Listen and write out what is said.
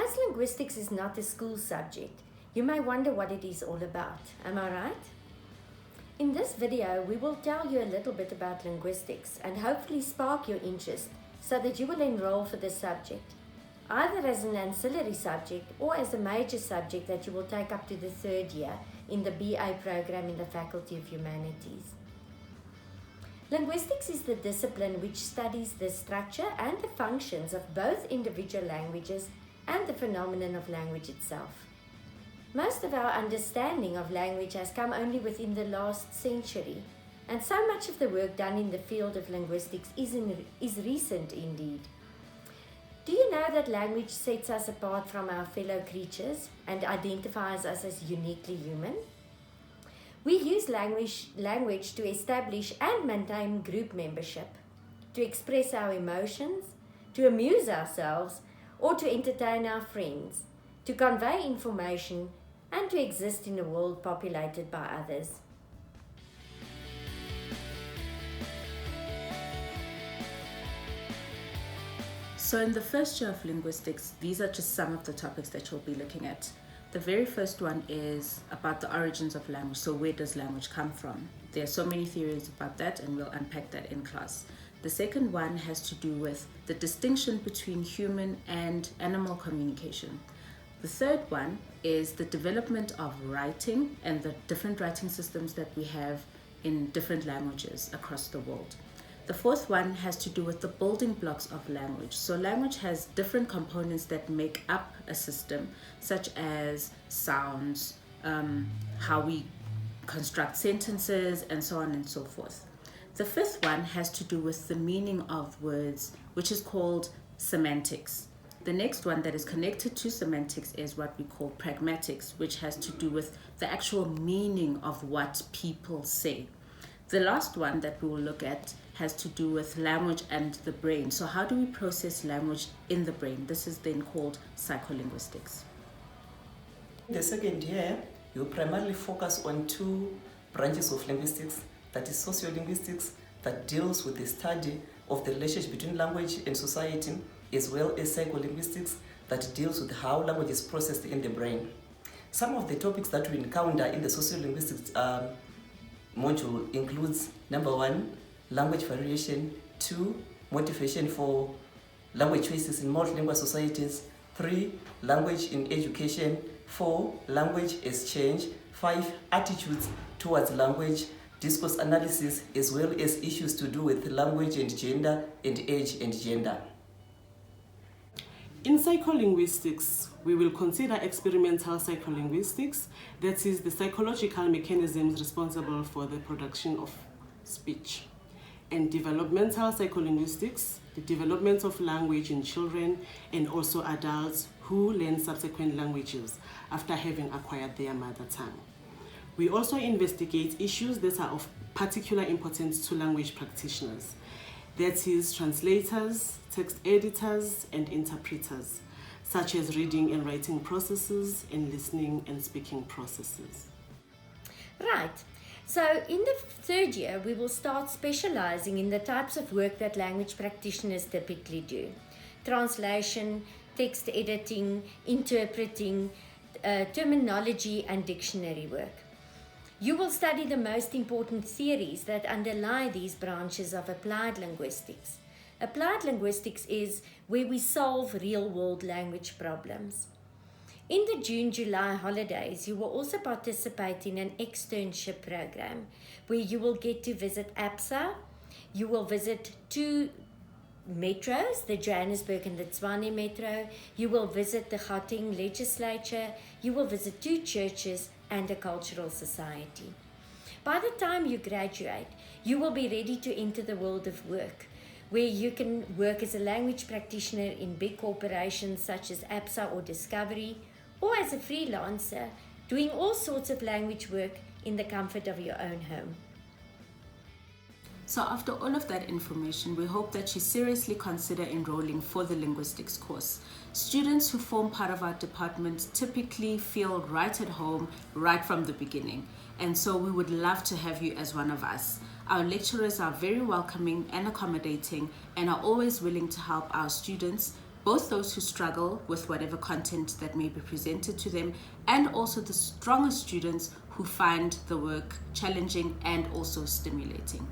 As linguistics is not a school subject, you may wonder what it is all about. Am I right? In this video, we will tell you a little bit about linguistics and hopefully spark your interest so that you will enroll for this subject, either as an ancillary subject or as a major subject that you will take up to the third year in the BA program in the Faculty of Humanities. Linguistics is the discipline which studies the structure and the functions of both individual languages and the phenomenon of language itself. Most of our understanding of language has come only within the last century, and so much of the work done in the field of linguistics is recent indeed. Do you know that language sets us apart from our fellow creatures and identifies us as uniquely human? We use language to establish and maintain group membership, to express our emotions, to amuse ourselves, or to entertain our friends, to convey information, and to exist in a world populated by others. So in the first year of linguistics, these are just some of the topics that you'll be looking at. The very first one is about the origins of language. So where does language come from? There are so many theories about that, and we'll unpack that in class. The second one has to do with the distinction between human and animal communication. The third one is the development of writing and the different writing systems that we have in different languages across the world. The fourth one has to do with the building blocks of language. So language has different components that make up a system, such as sounds, how we construct sentences, and so on and so forth. The fifth one has to do with the meaning of words, which is called semantics. The next one that is connected to semantics is what we call pragmatics, which has to do with the actual meaning of what people say. The last one that we will look at has to do with language and the brain. So how do we process language in the brain? This is then called psycholinguistics. In the second year, you primarily focus on two branches of linguistics, that is sociolinguistics, that deals with the study of the relationship between language and society, as well as psycholinguistics, that deals with how language is processed in the brain. Some of the topics that we encounter in the sociolinguistics module includes, number one, language variation, 2, motivation for language choices in multilingual societies, 3, language in education, 4, language exchange, 5, attitudes towards language, discourse analysis, as well as issues to do with language and gender and age and gender. In psycholinguistics, we will consider experimental psycholinguistics, that is the psychological mechanisms responsible for the production of speech. And developmental psycholinguistics, the development of language in children and also adults who learn subsequent languages after having acquired their mother tongue. We also investigate issues that are of particular importance to language practitioners, that is translators, text editors, and interpreters, such as reading and writing processes and listening and speaking processes. Right. So in the third year, we will start specializing in the types of work that language practitioners typically do. Translation, text editing, interpreting, terminology, and dictionary work. You will study the most important theories that underlie these branches of applied linguistics. Applied linguistics is where we solve real-world language problems. In the June-July holidays, you will also participate in an externship program where you will get to visit APSA. You will visit 2 metros, the Johannesburg and the Tshwane metro. You will visit the Gauteng legislature. You will visit 2 churches and a cultural society. By the time you graduate, you will be ready to enter the world of work, where you can work as a language practitioner in big corporations such as APSA or Discovery, or as a freelancer, doing all sorts of language work in the comfort of your own home. So after all of that information, we hope that you seriously consider enrolling for the linguistics course. Students who form part of our department typically feel right at home right from the beginning, and so we would love to have you as one of us. Our lecturers are very welcoming and accommodating and are always willing to help our students both those who struggle with whatever content that may be presented to them, and also the stronger students who find the work challenging and also stimulating.